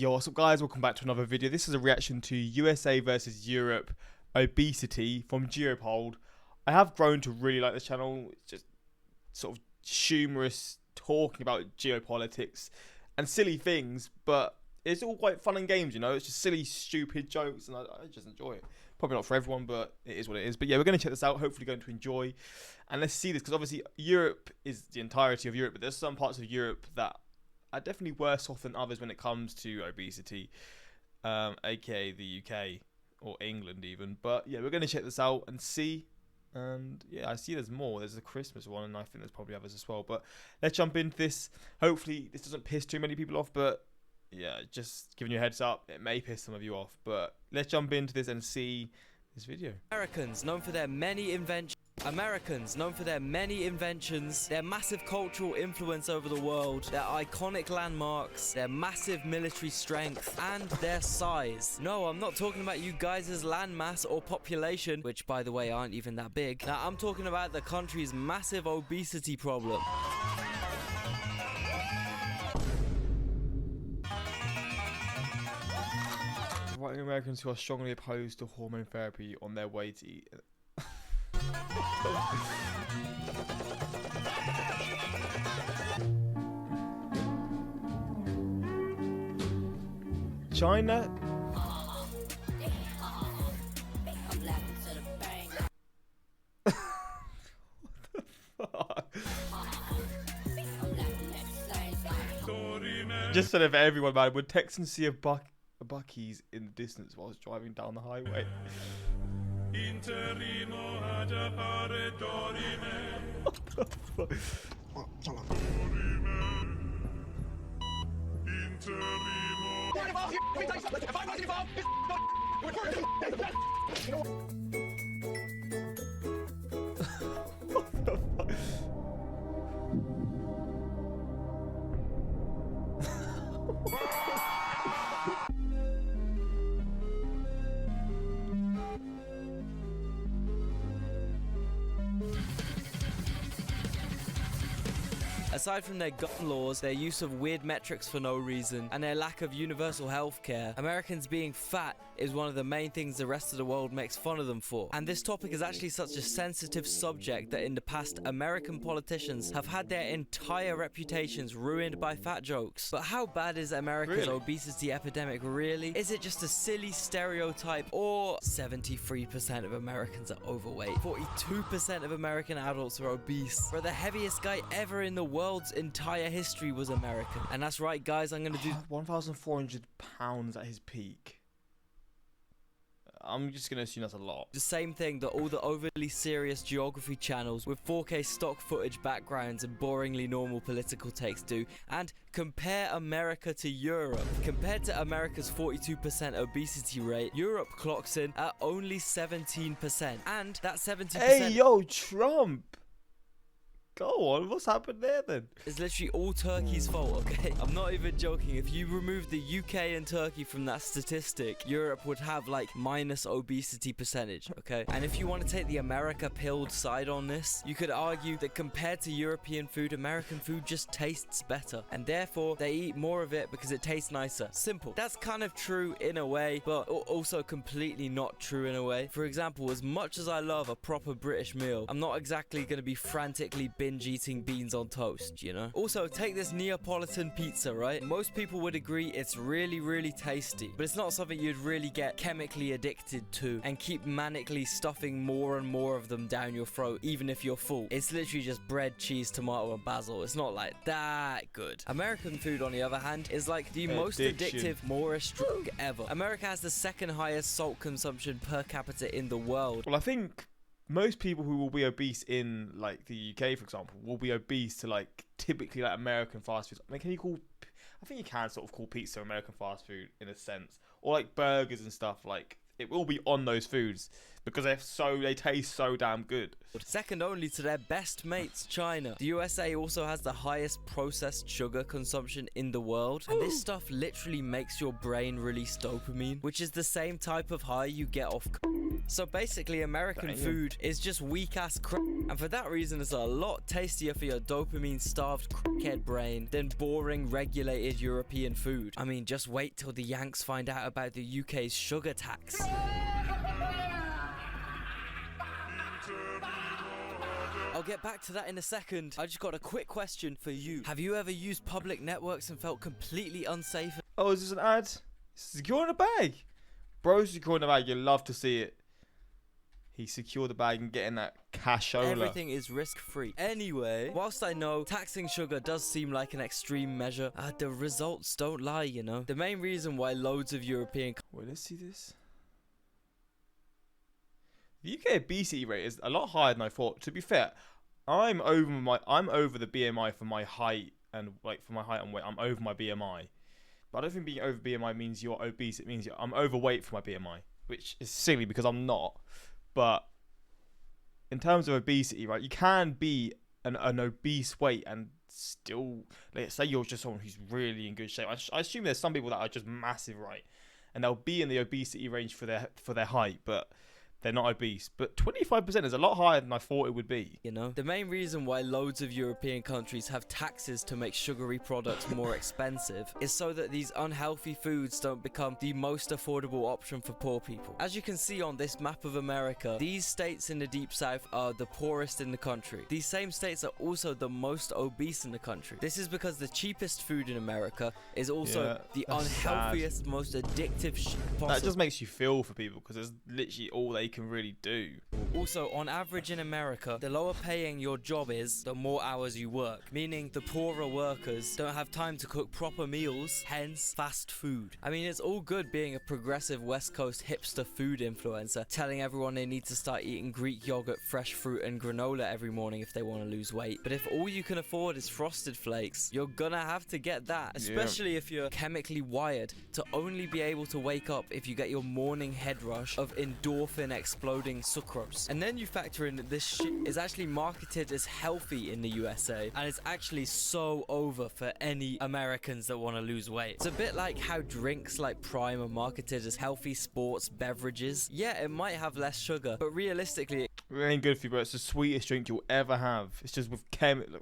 Yo, what's up guys, welcome back to another video. This is a reaction to USA versus Europe obesity from Geopold. I have grown to really like this channel. It's just sort of humorous talking about geopolitics and silly things, but it's all quite fun and games, you know. It's just silly, stupid jokes, and I just enjoy it. Probably not for everyone, but it is what it is. But yeah, we're going to check this out, hopefully going to enjoy. And let's see this, because obviously Europe is the entirety of Europe, but there's some parts of Europe that are definitely worse off than others when it comes to obesity, aka the UK or England even. But yeah, we're going to check this out and see. And yeah, I see there's more. There's a Christmas one, and I think there's probably others as well. But let's jump into this. Hopefully this doesn't piss too many people off, but yeah, just giving you a heads up, it may piss some of you off. But let's jump into this and see this video. Americans known for their many inventions. Their massive cultural influence over the world, their iconic landmarks, their massive military strength, and their size. No, I'm not talking about you guys' landmass or population, which by the way aren't even that big. Now I'm talking about the country's massive obesity problem. White Americans who are strongly opposed to hormone therapy on their way to eat. China. Just so that for everyone, man, would Texans see a Buc-ee's in the distance whilst driving down the highway? Aside from their gun laws, their use of weird metrics for no reason, and their lack of universal health care, Americans being fat is one of the main things the rest of the world makes fun of them for. And this topic is actually such a sensitive subject that in the past, American politicians have had their entire reputations ruined by fat jokes. But how bad is America's obesity epidemic really? Is it just a silly stereotype, or 73% of Americans are overweight? 42% of American adults are obese. Bro, the heaviest guy ever in the world's entire history was American. And that's right, guys, I'm gonna do 1,400 pounds at his peak. I'm just gonna assume that's a lot. the same thing that all the overly serious geography channels with 4K stock footage backgrounds and boringly normal political takes do, and compare America to Europe. Compared to America's 42% obesity rate, Europe clocks in at only 17%. And that 70%... Hey, yo, Trump! Go on, what's happened there then? It's literally all Turkey's fault, okay? I'm not even joking. If you remove the UK and Turkey from that statistic, Europe would have like minus obesity percentage, okay? And if you want to take the America pilled side on this, you could argue that compared to European food, American food just tastes better. And therefore, they eat more of it because it tastes nicer. Simple. That's kind of true in a way, but also completely not true in a way. For example, as much as I love a proper British meal, I'm not exactly going to be frantically binge eating beans on toast, you know? Also, take this Neapolitan pizza, right? Most people would agree it's really tasty, but it's not something you'd really get chemically addicted to and keep manically stuffing more and more of them down your throat, even if you're full. It's literally just bread, cheese, tomato, and basil. It's not like that good. American food, on the other hand, is like the most addictive, moreish drug ever. America has the second highest salt consumption per capita in the world. Well, I think most people who will be obese in like the UK, for example, will be obese to like typically like American fast food. I mean, I think you can sort of call pizza American fast food in a sense, or like burgers and stuff. Like it will be on those foods because they taste so damn good. Second only to their best mates, China. The USA also has the highest processed sugar consumption in the world, and this stuff literally makes your brain release dopamine, which is the same type of high you get off So basically, American Damn. food is just weak-ass crap, and for that reason, it's a lot tastier for your dopamine-starved crackhead brain than boring, regulated European food. I mean, just wait till the Yanks find out about the UK's sugar tax. I'll get back to that in a second. I just got a quick question for you. Have you ever used public networks and felt completely unsafe? Oh, is this an ad? Secure the bag. Bro, securing the bag. You love to see it. He secured the bag and getting that cashola. Everything is risk-free. Anyway, whilst I know taxing sugar does seem like an extreme measure, the results don't lie, you know. The main reason why loads of European... Wait, let's see this. The UK obesity rate is a lot higher than I thought. To be fair, I'm over the BMI for my height and weight. I'm over my BMI. But I don't think being over BMI means you're obese. It means I'm overweight for my BMI, which is silly because I'm not. But in terms of obesity, right, you can be an obese weight and still, let's say you're just someone who's really in good shape. I assume there's some people that are just massive, right, and they'll be in the obesity range for their height, but they're not obese. But 25% is a lot higher than I thought it would be. You know, the main reason why loads of European countries have taxes to make sugary products more expensive is so that these unhealthy foods don't become the most affordable option for poor people. As you can see on this map of America, these states in the deep south are the poorest in the country. These same states are also the most obese in the country. This is because the cheapest food in America is also the unhealthiest, most addictive shit possible. That just makes you feel for people because it's literally all they can really do. Also, on average in America, the lower paying your job is, the more hours you work, meaning the poorer workers don't have time to cook proper meals, hence fast food. I mean, it's all good being a progressive West Coast hipster food influencer, telling everyone they need to start eating Greek yogurt, fresh fruit and granola every morning if they want to lose weight. But if all you can afford is Frosted Flakes, you're gonna have to get that, especially if you're chemically wired to only be able to wake up if you get your morning head rush of endorphin exploding sucrose. And then you factor in that this shit is actually marketed as healthy in the USA, and it's actually so over for any Americans that want to lose weight. It's a bit like how drinks like Prime are marketed as healthy sports beverages. Yeah, it might have less sugar, but realistically, It ain't good for you, bro. It's the sweetest drink you'll ever have. It's just with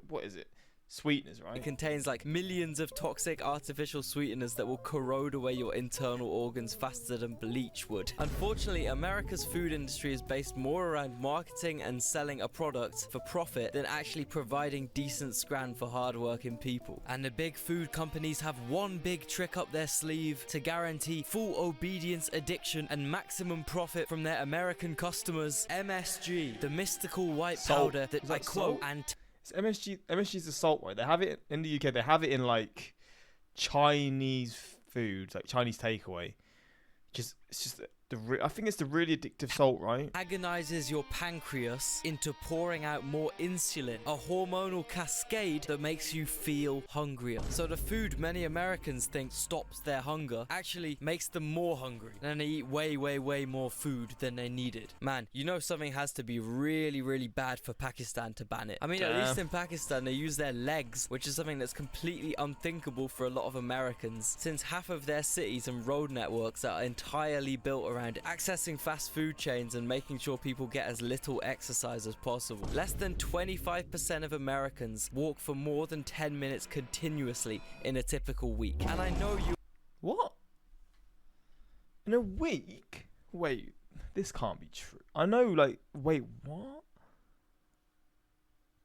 what is it? Sweetness, right? it contains like millions of toxic artificial sweeteners that will corrode away your internal organs faster than bleach would. Unfortunately, America's food industry is based more around marketing and selling a product for profit than actually providing decent scran for hardworking people. And the big food companies have one big trick up their sleeve to guarantee full obedience, addiction, and maximum profit from their American customers. MSG, the mystical white Salt. powder that Is that I quote salt? and MSG is the salt, right? They have it in the UK. They have it in like Chinese foods, like Chinese takeaway. I think it's the really addictive salt, right? agonizes your pancreas into pouring out more insulin, a hormonal cascade that makes you feel hungrier. So the food many Americans think stops their hunger actually makes them more hungry, and they eat way more food than they needed. Man, you know something has to be really bad for Pakistan to ban it. I mean, at least in Pakistan they use their legs, which is something that's completely unthinkable for a lot of Americans, since half of their cities and road networks are entirely built around accessing fast food chains and making sure people get as little exercise as possible. Less than 25% of Americans walk for more than 10 minutes continuously in a typical week. And I know you... What? In a week? Wait, this can't be true. I know, like, wait, what?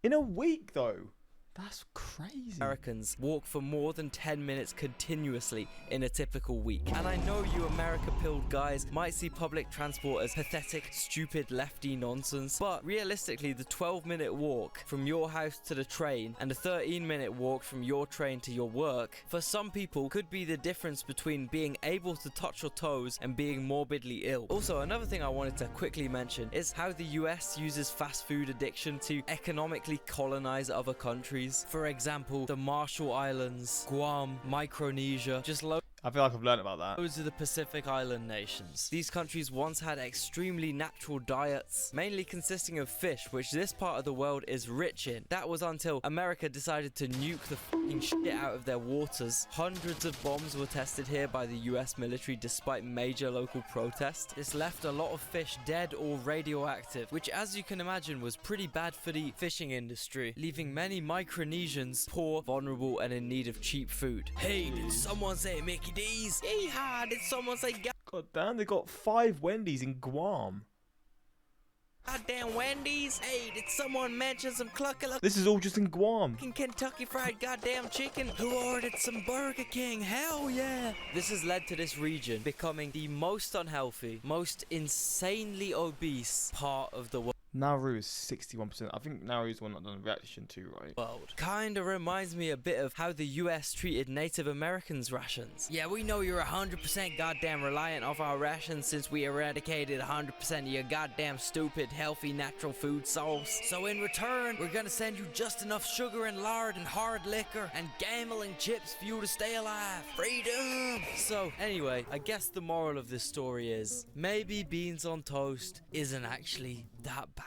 In a week, though? That's crazy. Americans walk for more than 10 minutes continuously in a typical week. And I know you America-pilled guys might see public transport as pathetic, stupid, lefty nonsense, but realistically, the 12-minute walk from your house to the train and the 13-minute walk from your train to your work, for some people, could be the difference between being able to touch your toes and being morbidly ill. Also, another thing I wanted to quickly mention is how the US uses fast food addiction to economically colonize other countries. For example, the Marshall Islands, Guam, Micronesia, just I feel like I've learned about that. Those are the Pacific Island nations. These countries once had extremely natural diets, mainly consisting of fish, which this part of the world is rich in. That was until America decided to nuke the f***ing shit out of their waters. Hundreds of bombs were tested here by the US military despite major local protests. This left a lot of fish dead or radioactive, which as you can imagine was pretty bad for the fishing industry, leaving many Micronesians poor, vulnerable, and in need of cheap food. Hey, did someone say Mickey D's? Yeehaw, did someone say God damn, they got 5 Wendy's in Guam. goddamn Wendy's? Hey, did someone mention some clucky This is all just in Guam. Kentucky Fried goddamn chicken? Who ordered some Burger King? Hell yeah! This has led to this region becoming the most unhealthy, most insanely obese part of the world. Nauru is 61%. I think Nauru's one not done a reaction to, right? Kinda reminds me a bit of how the US treated Native Americans' rations. Yeah, we know you're 100% goddamn reliant off our rations since we eradicated 100% of your goddamn stupid, healthy, natural food source. So in return, we're gonna send you just enough sugar and lard and hard liquor and gambling chips for you to stay alive. Freedom! So, anyway, I guess the moral of this story is, maybe beans on toast isn't actually that bad.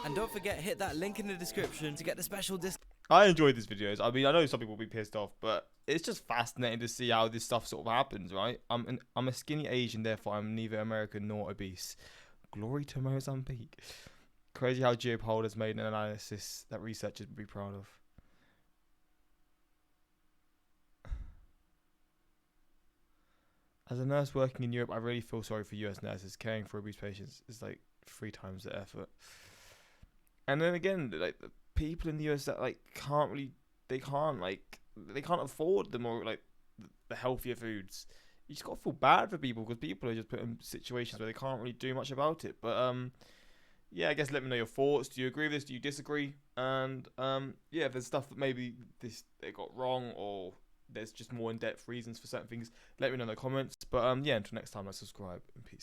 And don't forget, hit that link in the description to get the special discount. I enjoyed these videos. I mean, I know some people will be pissed off, but it's just fascinating to see how this stuff sort of happens, right? I'm a skinny Asian, therefore I'm neither American nor obese. Glory to Mozambique. Crazy how Geopol has made an analysis that researchers would be proud of. As a nurse working in Europe, I really feel sorry for US nurses. Caring for obese patients is like 3 times the effort. And then again, like the people in the US that like they can't afford the more like the healthier foods. You just gotta feel bad for people because people are just put in situations where they can't really do much about it. But yeah, I guess let me know your thoughts. Do you agree with this? Do you disagree? And yeah, if there's stuff that maybe they got wrong or there's just more in-depth reasons for certain things, let me know in the comments. But yeah, until next time, subscribe and peace.